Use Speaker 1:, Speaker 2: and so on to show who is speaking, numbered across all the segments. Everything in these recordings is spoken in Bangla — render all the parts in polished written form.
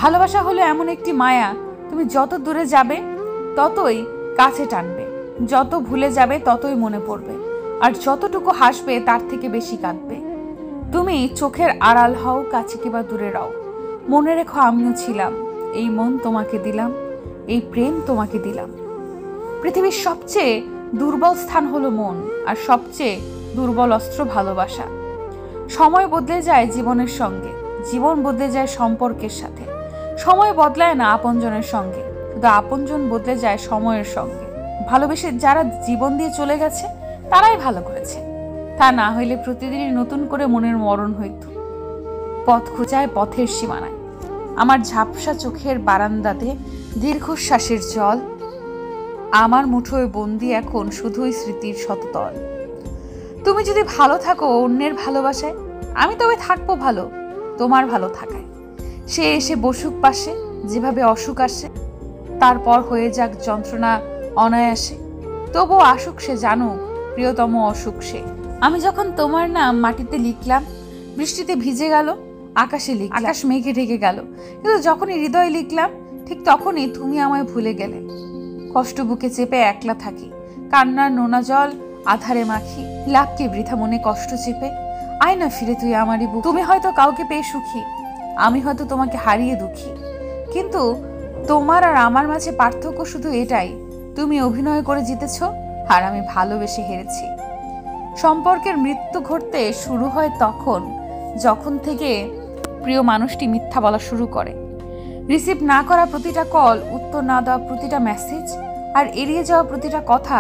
Speaker 1: ভালোবাসা হলো এমন একটি মায়া, তুমি যত দূরে যাবে ততই কাছে টানবে, যত ভুলে যাবে ততই মনে পড়বে, আর যতটুকু হাসবে তার থেকে বেশি কাঁদবে। তুমি চোখের আড়াল হও, কাছে কিংবা দূরে রও, মনে রেখো আমিও ছিলাম। এই মন তোমাকে দিলাম, এই প্রেম তোমাকে দিলাম। পৃথিবীর সবচেয়ে দুর্বল স্থান হলো মন, আর সবচেয়ে দুর্বল অস্ত্র ভালোবাসা। সময় বদলে যায় জীবনের সঙ্গে, জীবন বদলে যায় সম্পর্কের সাথে। সময় বদলায় না আপনজনের সঙ্গে, শুধু আপনজন বদলে যায় সময়ের সঙ্গে। ভালোবেসে যারা জীবন দিয়ে চলে গেছে তারাই ভালো করেছে, তা না হইলে প্রতিদিনই নতুন করে মনের মরণ হইত। পথ খুঁজায় পথের সীমানায়, আমার ঝাপসা চোখের বারান্দাতে দীর্ঘশ্বাসের জল, আমার মুঠোয় বন্দি এখন শুধুই স্মৃতির শততল। তুমি যদি ভালো থাকো অন্যের ভালোবাসায়, আমি তবে থাকবো ভালো তোমার ভালো থাকায়। সে এসে বসুক পাশে, যেভাবে অসুখ আসে, তারপর হয়ে যাক যন্ত্রণা অনায়াসে, তবুও আসুক সে জানুক প্রিয়তম অসুখ সে। আমি যখন তোমার নাম মাটিতে লিখলাম, বৃষ্টিতে ভিজে গেল, আকাশে লিখলাম, আকাশ মেঘে ঢেকে গেল, কিন্তু যখনই হৃদয়ে লিখলাম ঠিক তখনই তুমি আমায় ভুলে গেলে। কষ্ট বুকে চেপে একলা থাকি, কান্নার নোনা জল আধারে মাখি, লাভকে বৃথা মনে কষ্ট চেপে। আয় না ফিরে তুই আমারই বুক। তুমি হয়তো কাউকে পেয়ে সুখী, আমি হয়তো তোমাকে হারিয়ে দুঃখী, কিন্তু তোমার আর আমার মাঝে পার্থক্য শুধু এটাই, তুমি অভিনয় করে জিতেছ আর আমি ভালোবেসে হেরেছি। সম্পর্কের মৃত্যু ঘটতে শুরু হয় তখন যখন থেকে প্রিয় মানুষটি মিথ্যা বলা শুরু করে। রিসিভ না করা প্রতিটা কল, উত্তর না দেওয়া প্রতিটা মেসেজ, আর এড়িয়ে যাওয়া প্রতিটা কথা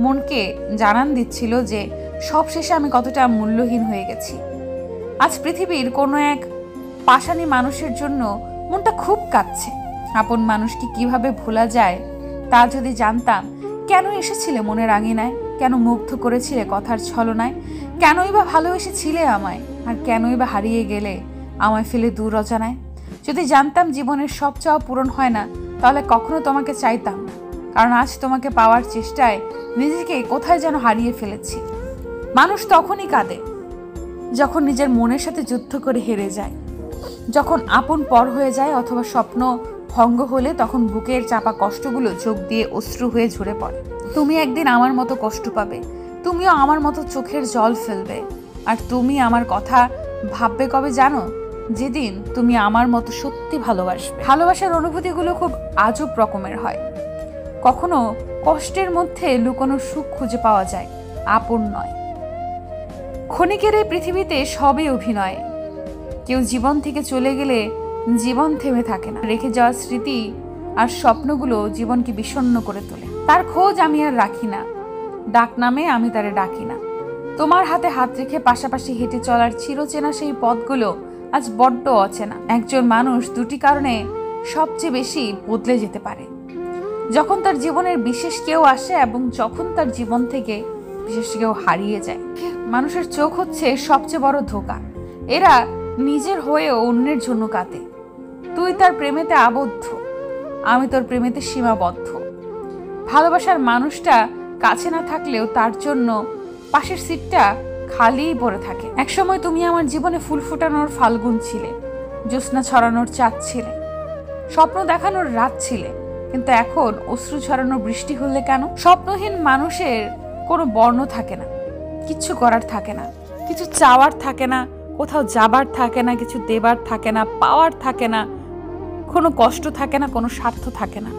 Speaker 1: মনকে জানান দিচ্ছিল যে সবশেষে আমি কতটা মূল্যহীন হয়ে গেছি। আজ পৃথিবীর কোনো এক পাষাণী মানুষের জন্য মনটা খুব কাঁদছে। আপন মানুষকে কিভাবে ভোলা যায় তা যদি জানতাম। কেন এসেছিলে মনের আঙিনায়, কেন মুগ্ধ করেছিলে কথার ছলনায়, কেনই বা ভালোবেসেছিলে আমায়, আর কেনই বা হারিয়ে গেলে আমায় ফেলে দূর অজানায়। যদি জানতাম জীবনের সব চাওয়া পূরণ হয় না, তাহলে কখনো তোমাকে চাইতাম না, কারণ আজ তোমাকে পাওয়ার চেষ্টায় নিজেকে কোথায় যেন হারিয়ে ফেলেছি। মানুষ তখনই কাঁদে যখন নিজের মনের সাথে যুদ্ধ করে হেরে যায়, যখন আপন পর হয়ে যায়, অথবা স্বপ্ন ভঙ্গ হলে তখন বুকের চাপা কষ্টগুলো চোখ দিয়ে অশ্রু হয়ে ঝরে পড়ে। তুমি একদিন আমার মতো কষ্ট পাবে, তুমিও আমার মতো চোখের জল ফেলবে, আর তুমি আমার কথা ভাববে কবে জানো? যেদিন তুমি আমার মতো সত্যি ভালোবাসবে। ভালোবাসার অনুভূতিগুলো খুব আজব রকমের হয়। কখনো কষ্টের মধ্যে লুকানো সুখ খুঁজে পাওয়া যায়, আপন নয়। ক্ষণিকের এই পৃথিবীতে সবই অভিনয়। কেউ জীবন থেকে চলে গেলে জীবন থেমে থাকে না, রেখে যাওয়া স্মৃতি আর স্বপ্নগুলো জীবনকে বিষণ্ণ করে তোলে। তার খোঁজ আমি আর রাখি না, ডাক নামে আমি তারে ডাকি না। তোমার হাতে হাত রেখে পাশাপাশি হেঁটে চলার চিরচেনা সেই পথগুলো আজ বড্ড অচেনা। একজন মানুষ দুটি কারণে সবচেয়ে বেশি বদলে যেতে পারে: যখন তার জীবনের বিশেষ কেউ আসে এবং যখন তার জীবন থেকে বিশেষ কেউ হারিয়ে যায়। মানুষের চোখ হচ্ছে সবচেয়ে বড় ধোঁকা। এরা নিজের হয়েও অন্যের জন্য কাঁদে। তুই তার প্রেমেতে আবদ্ধ, আমি তোর প্রেমেতে সীমাবদ্ধ। ভালোবাসার মানুষটা কাছে না থাকলেও তার জন্য পাশের সিটটা খালিই পড়ে থাকে। একসময় তুমি আমার জীবনে ফুল ফোটানোর ফাল্গুন ছিলে, জ্যোৎস্না ছড়ানোর চাঁদ ছিলে, স্বপ্ন দেখানোর রাত ছিলে, কিন্তু এখন অশ্রু ছড়ানোর বৃষ্টি হলে কেন? স্বপ্নহীন মানুষের কোনো বর্ণ থাকে না, কিচ্ছু করার থাকে না, কিছু চাওয়ার থাকে না, কোথাও যাবার থাকে না, কিছু দেবার থাকে না, পাওয়ার থাকে না, কোনো কষ্ট থাকে না, কোনো স্বার্থ থাকে না।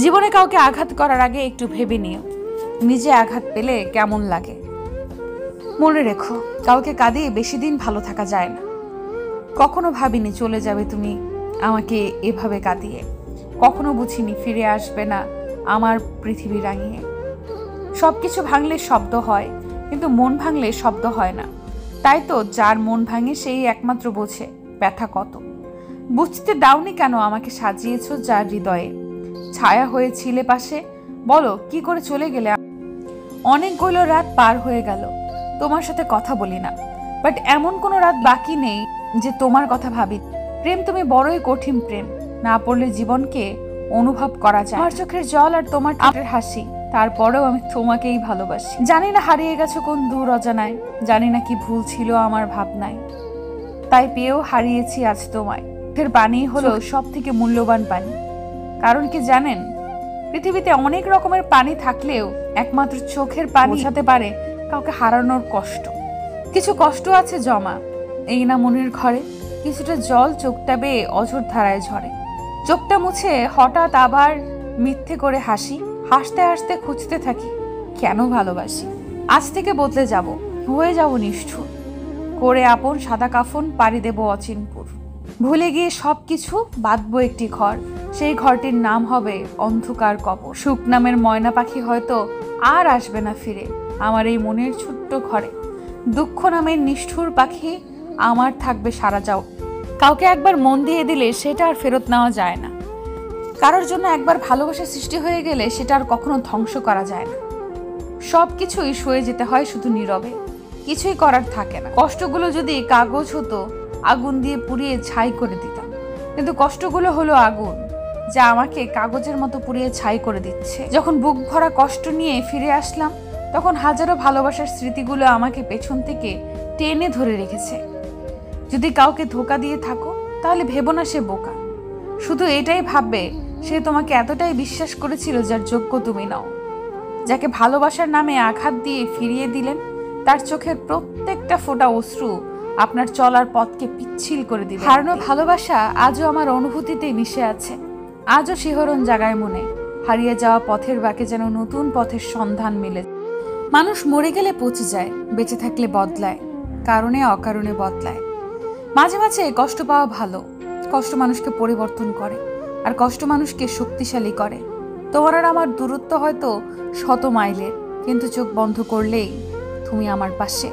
Speaker 1: জীবনে কাউকে আঘাত করার আগে একটু ভেবে নিও নিজে আঘাত পেলে কেমন লাগে। মনে রেখো, কাউকে কাঁদিয়ে বেশি দিন ভালো থাকা যায় না। কখনো ভাবিনি চলে যাবে তুমি আমাকে এভাবে কাঁদিয়ে, কখনো বুঝিনি ফিরে আসবে না আমার পৃথিবী রাঙিয়ে। সবকিছু ভাঙলে শব্দ হয়, কিন্তু মন ভাঙলে শব্দ হয় না। তাই তো যার মন ভাঙে সেই একমাত্র বোঝে ব্যথা কত। বুঝতে দাওনি কেন আমাকে সাজিয়েছ যার হৃদয়ে, ছায়া হয়ে ছিলে পাশে, বলো কি করে চলে গেলে। অনেকগুলো রাত পার হয়ে গেল তোমার সাথে কথা বলি না, বাট এমন কোনো রাত বাকি নেই যে তোমার কথা ভাবি। প্রেম তুমি বড়ই কঠিন, প্রেম না পড়লে জীবনকে অনুভব করা যায়। আমার চোখের জল আর তোমার ঠোঁটের হাসি, তারপরেও আমি তোমাকেই ভালোবাসি। জানি না হারিয়ে গেছো কোন দূর অজানায়, জানি না কি ভুল ছিল আমার ভাবনায়, তাই পেয়েও হারিয়েছি আজ তোমায়। চোখের পানি হলো সব থেকে মূল্যবান পানি। কারণ কি জানেন, পৃথিবীতে অনেক রকমের পানি থাকলেও একমাত্র চোখের পানি বোঝাতে পারে কাউকে হারানোর কষ্ট। কিছু কষ্ট আছে জমা, এই না মনের ঘরে। কিছুটা জল চোখটা বেয়ে অঝোর ধারায় ঝরে। চোখটা মুছে হঠাৎ আবার মিথ্যে করে হাসি, হাসতে হাসতে খুঁজতে থাকি কেন ভালোবাসি। আজ থেকে বদলে যাব, হয়ে যাব নিষ্ঠুর, করে আপন সাদা কাফন পাড়ি দেব অচিনপুর। ভুলে গিয়ে সবকিছু বাঁধবো একটি ঘর, সেই ঘরটির নাম হবে অন্ধকার কবর। সুখ নামের ময়না পাখি হয়তো আর আসবে না ফিরে আমার এই মনের ছোট্ট ঘরে। দুঃখ নামের নিষ্ঠুর পাখি আমার থাকবে সারা যাও। কাউকে একবার মন দিয়ে দিলে সেটা আর ফেরত নেওয়া যায় না। কারোর জন্য একবার ভালোবাসা সৃষ্টি হয়ে গেলে সেটা আর কখনো ধ্বংস করা যায় না। সব কিছুই সয়ে যেতে হয় শুধু নীরবে, কিছুই করার থাকে না। কষ্টগুলো যদি কাগজ হতো আগুন দিয়ে পুড়িয়ে ছাই করে দিতাম, কিন্তু কষ্টগুলো হলো আগুন যা আমাকে কাগজের মতো পুড়িয়ে ছাই করে দিচ্ছে। যখন বুক ভরা কষ্ট নিয়ে ফিরে আসলাম তখন হাজারো ভালোবাসার স্মৃতিগুলো আমাকে পেছন থেকে টেনে ধরে রেখেছে। যদি কাউকে ধোঁকা দিয়ে থাকো তাহলে ভেবো না সে বোকা, শুধু এটাই ভাববে সে তোমাকে এতটাই বিশ্বাস করেছিল যার যোগ্য তুমি নাও। যাকে ভালোবাসার নামে আঘাত দিয়ে ফিরিয়ে দিলেন তার চোখের প্রত্যেকটা ফোঁটা অশ্রু আপনার চলার পথকে পিচ্ছিল করে দিবে। হারানো ভালোবাসা আজও আমার অনুভূতিতে মিশে আছে, আজও শিহরণ জাগায় মনে। হারিয়ে যাওয়া পথের বাঁকে যেন নতুন পথের সন্ধান মিলে। মানুষ মরে গেলে পচে যায়, বেঁচে থাকলে বদলায়, কারণে অকারণে বদলায়। মাঝে মাঝে কষ্ট পাওয়া ভালো, কষ্ট মানুষকে পরিবর্তন করে, আর কষ্ট মানুষকে শক্তিশালী করে। তোমার আর আমার দূরত্ব হয়তো 100 মাইলের, কিন্তু চোখ বন্ধ করলেই তুমি আমার পাশে।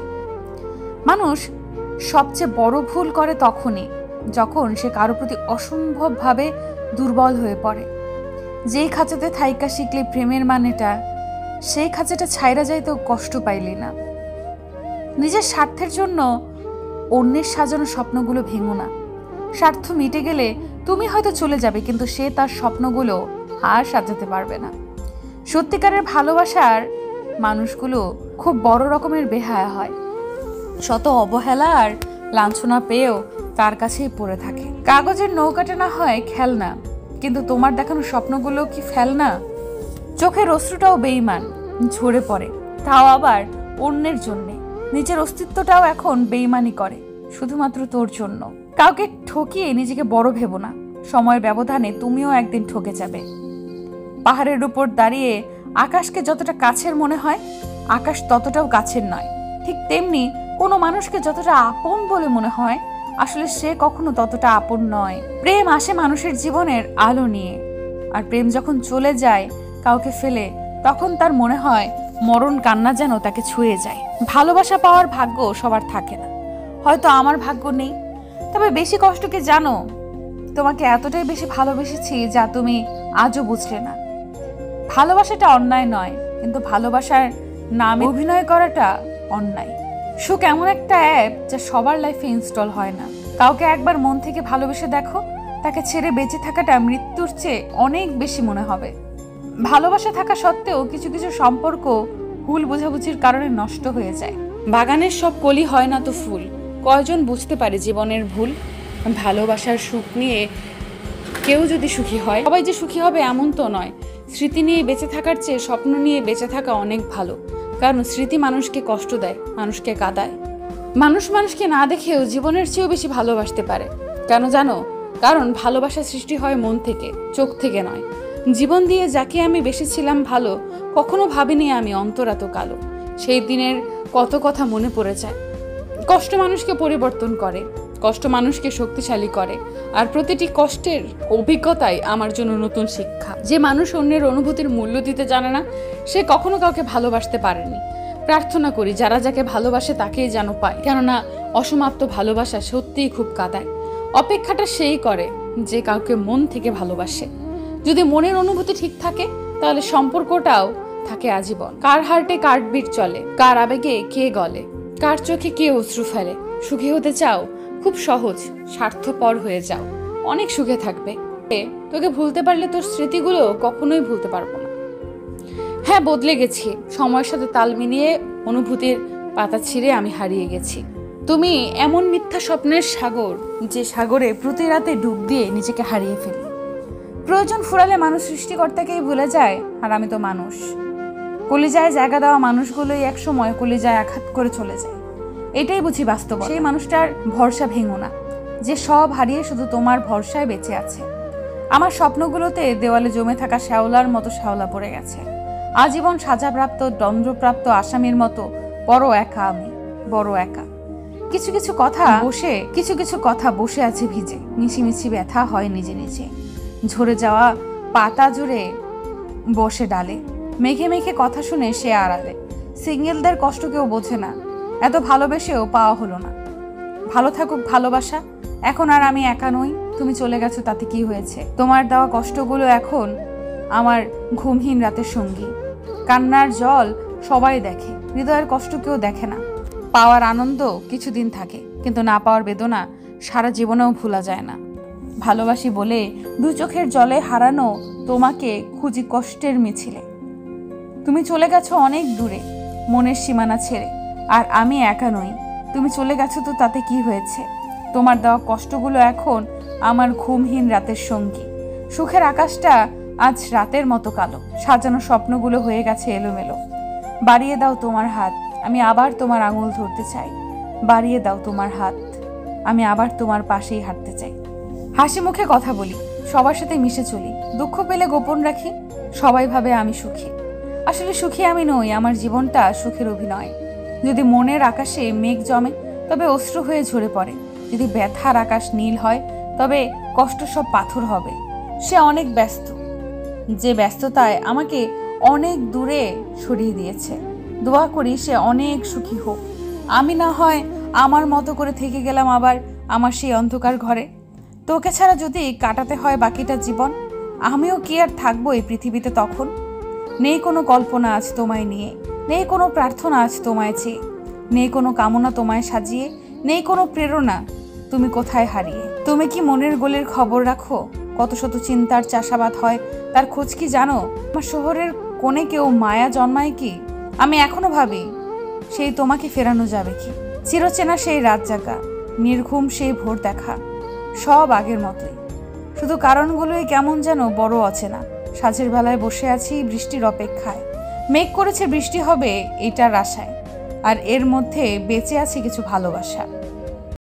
Speaker 1: মানুষ সবচেয়ে বড় ভুল করে তখনই যখন সে কারো প্রতি অসম্ভবভাবে দুর্বল হয়ে পড়ে। যেই খাঁচাতে থাইকা শিখলে প্রেমের মানেটা, সেই খাঁচাটা ছাইরা যাইতেও কষ্ট পাইলি না। নিজের স্বার্থের জন্য অন্যের সাজানো স্বপ্নগুলো ভেঙো না। স্বার্থ মিটে গেলে তুমি হয়তো চলে যাবে, কিন্তু সে তার স্বপ্নগুলো আর সাজাতে পারবে না। সত্যিকারের ভালোবাসার মানুষগুলো খুব বড় রকমের বেহায়া হয়, শত অবহেলা আর লাঞ্ছনা পেয়েও তার কাছেই পড়ে থাকে। কাগজের নৌকাটা না হয় খেলনা, কিন্তু তোমার দেখানো স্বপ্নগুলো কি ফেলনা? চোখের অশ্রুটাও বেঈমান, ঝরে পড়ে, তাও আবার অন্যের জন্যে। নিজের অস্তিত্বটাও এখন বেঈমানি করে শুধুমাত্র তোর জন্য। কাউকে ঠকিয়ে নিজেকে বড় ভেবো না, সময়ের ব্যবধানে তুমিও একদিন ঠকে যাবে। পাহাড়ের উপর দাঁড়িয়ে আকাশকে যতটা কাছের মনে হয়, আকাশ ততটাও কাছের নয়। ঠিক তেমনি কোনো মানুষকে যতটা আপন বলে মনে হয়, আসলে সে কখনো ততটা আপন নয়। প্রেম আসে মানুষের জীবনের আলো নিয়ে, আর প্রেম যখন চলে যায় কাউকে ফেলে, তখন তার মনে হয় মরণ কান্না যেন তাকে ছুঁয়ে যায়। ভালোবাসা পাওয়ার ভাগ্য সবার থাকে না, হয়তো আমার ভাগ্য নেই। তবে বেশি কষ্ট কি জানো? তোমাকে এতটাই বেশি ভালোবেসেছি যা তুমি আজও বুঝলে না। ভালোবাসাটা অন্যায় নয়, কিন্তু ভালোবাসার নামে অভিনয় করাটা অন্যায়। সুখ এমন একটা অ্যাপ যা সবার লাইফে ইনস্টল হয় না। কাউকে একবার মন থেকে ভালোবেসে দেখো, তাকে ছেড়ে বেঁচে থাকাটা মৃত্যুর চেয়ে অনেক বেশি মনে হবে। ভালোবাসা থাকা সত্ত্বেও কিছু কিছু সম্পর্ক ভুল বোঝাবুঝির কারণে নষ্ট হয়ে যায়। বাগানের সব কলি হয় না তো ফুল, কয়জন বুঝতে পারে জীবনের ভুল। ভালোবাসার সুখ নিয়ে কেউ যদি সুখী হয়, সবাই যে সুখী হবে এমন তো নয়। স্মৃতি নিয়ে বেঁচে থাকার চেয়ে স্বপ্ন নিয়ে বেঁচে থাকা অনেক ভালো, কারণ স্মৃতি মানুষকে কষ্ট দেয়, মানুষকে কাঁদায়। মানুষ মানুষকে না দেখেও জীবনের চেয়েও বেশি ভালোবাসতে পারে। কেন জানো? কারণ ভালোবাসা সৃষ্টি হয় মন থেকে, চোখ থেকে নয়। জীবন দিয়ে যাকে আমি বেসেছিলাম ভালো, কখনো ভাবিনি আমি অন্তর এত কালো। সেই দিনের কত কথা মনে পড়ে যায়। কষ্ট মানুষকে পরিবর্তন করে, কষ্ট মানুষকে শক্তিশালী করে, আর প্রতিটি কষ্টের অভিজ্ঞতাই আমার জন্য নতুন শিক্ষা। যে মানুষ অন্যের অনুভূতির মূল্য দিতে জানে না, সে কখনো কাউকে ভালোবাসতে পারেনি। প্রার্থনা করি যারা যাকে ভালোবাসে তাকেই যেন পায়, কেননা অসমাপ্ত ভালোবাসা সত্যিই খুব কাঁদায়। অপেক্ষাটা সেই করে যে কাউকে মন থেকে ভালোবাসে। যদি মনের অনুভূতি ঠিক থাকে তাহলে সম্পর্কটাও থাকে আজীবন। কার হার্টে কার্ডবিট চলে, কার আবেগে কে গলে, কার চোখে কে অশ্রু ফেলে। সুখী হতে চাও? খুব সহজ, স্বার্থপর হয়ে যাও, অনেক সুখে থাকবে। তোকে ভুলতে পারলে তোর স্মৃতিগুলো কখনোই ভুলতে পারবো না। হ্যাঁ, বদলে গেছি, সময়ের সাথে তাল মিলিয়ে অনুভূতির পাতা ছিঁড়ে আমি হারিয়ে গেছি। তুমি এমন মিথ্যা স্বপ্নের সাগর, যে সাগরে প্রতি রাতে ডুব দিয়ে নিজেকে হারিয়ে ফেলি। প্রয়োজন ফুরালে মানুষ সৃষ্টিকর্তাকেই ভুলে যায়, আর আমি তো মানুষ। কলিজায় জায়গা দেওয়া মানুষগুলোই একসময় কলিজায় আঘাত করে চলে যায়। এটাই বুঝি বাস্তব। সেই মানুষটার ভরসা ভেঙো না, যে সব হারিয়ে শুধু তোমার ভরসায় বেঁচে আছে। আমার স্বপ্নগুলোতে দেওয়ালে জমে থাকা শ্যাওলার মতো শ্যাওলা পড়ে গেছে। আজীবন সাজাপ্রাপ্ত দণ্ডপ্রাপ্ত আসামির মতো বড় একা আমি, বড় একা। কিছু কিছু কথা বসে আছে ভিজে, মিছিমিছি ব্যথা হয় নিজে নিজে। ঝরে যাওয়া পাতা জুড়ে বসে ডালে, মেঘে মেঘে কথা শুনে সে আড়ালে। সিঙ্গেলদের কষ্ট কেউ বোঝে না, এত ভালোবেসেও পাওয়া হলো না। ভালো থাকুক ভালোবাসা, এখন আর আমি একা নই। তুমি চলে গেছো তাতে কি হয়েছে? তোমার দেওয়া কষ্টগুলো এখন আমার ঘুমহীন রাতের সঙ্গী। কান্নার জল সবাই দেখে, হৃদয়ের কষ্ট কেউ দেখে না। পাওয়ার আনন্দ কিছুদিন থাকে, কিন্তু না পাওয়ার বেদনা সারা জীবনেও ভোলা যায় না। ভালোবাসি বলে দু চোখের জলে হারানো তোমাকে খুঁজি কষ্টের মিছিলে। তুমি চলে গেছো অনেক দূরে মনের সীমানা ছেড়ে, আর আমি একা নই। তুমি চলে গেছো তো তাতে কি হয়েছে? তোমার দেওয়া কষ্টগুলো এখন আমার ঘুমহীন রাতের সঙ্গী। সুখের আকাশটা আজ রাতের মতো কালো, সাজানো স্বপ্নগুলো হয়ে গেছে এলোমেলো। বাড়িয়ে দাও তোমার হাত, আমি আবার তোমার আঙুল ধরতে চাই। বাড়িয়ে দাও তোমার হাত, আমি আবার তোমার পাশেই হাঁটতে চাই। হাসি মুখে কথা বলি, সবার সাথে মিশে চলি। দুঃখ পেলে গোপন রাখি, সবাই ভাবে আমি সুখী। আসলে সুখী আমি নই, আমার জীবনটা সুখের অভিনয়। যদি মনের আকাশে মেঘ জমে তবে অশ্রু হয়ে ঝরে পড়ে। যদি ব্যথার আকাশ নীল হয় তবে কষ্ট সব পাথর হবে। সে অনেক ব্যস্ত, যে ব্যস্ততায় আমাকে অনেক দূরে সরিয়ে দিয়েছে। দোয়া করি সে অনেক সুখী হোক। আমি না হয় আমার মতো করে থেকে গেলাম আবার আমার সেই অন্ধকার ঘরে। তোকে ছাড়া যদি কাটাতে হয় বাকিটা জীবন, আমিও কি আর থাকবো এই পৃথিবীতে তখন? নেই কোনো কল্পনা আজ তোমায় নিয়ে, নেই কোনো প্রার্থনা আজ তোমায় চেয়ে, নেই কোনো কামনা তোমায় সাজিয়ে, নেই কোনো প্রেরণা তুমি কোথায় হারিয়ে। তুমি কি মনের গোলের খবর রাখো? কত শত চিন্তার চাষাবাদ হয়, তার খোঁজ কি জানো? আমার শহরের কোণে কেউ মায়া জন্মায় কি? আমি এখনো ভাবি সেই তোমাকে ফেরানো যাবে কি? চিরচেনা সেই রাত জাগা, নির্ঘুম সেই ভোর দেখা, সব আগের মতোই। শুধু কারণগুলোই কেমন যেন বড় অচেনা। সাঁঝের বেলায় বসে আছি বৃষ্টির অপেক্ষায়। মেঘ করেছে বৃষ্টি হবে এটার আশায়, আর এর মধ্যে বেঁচে আছে কিছু ভালোবাসা।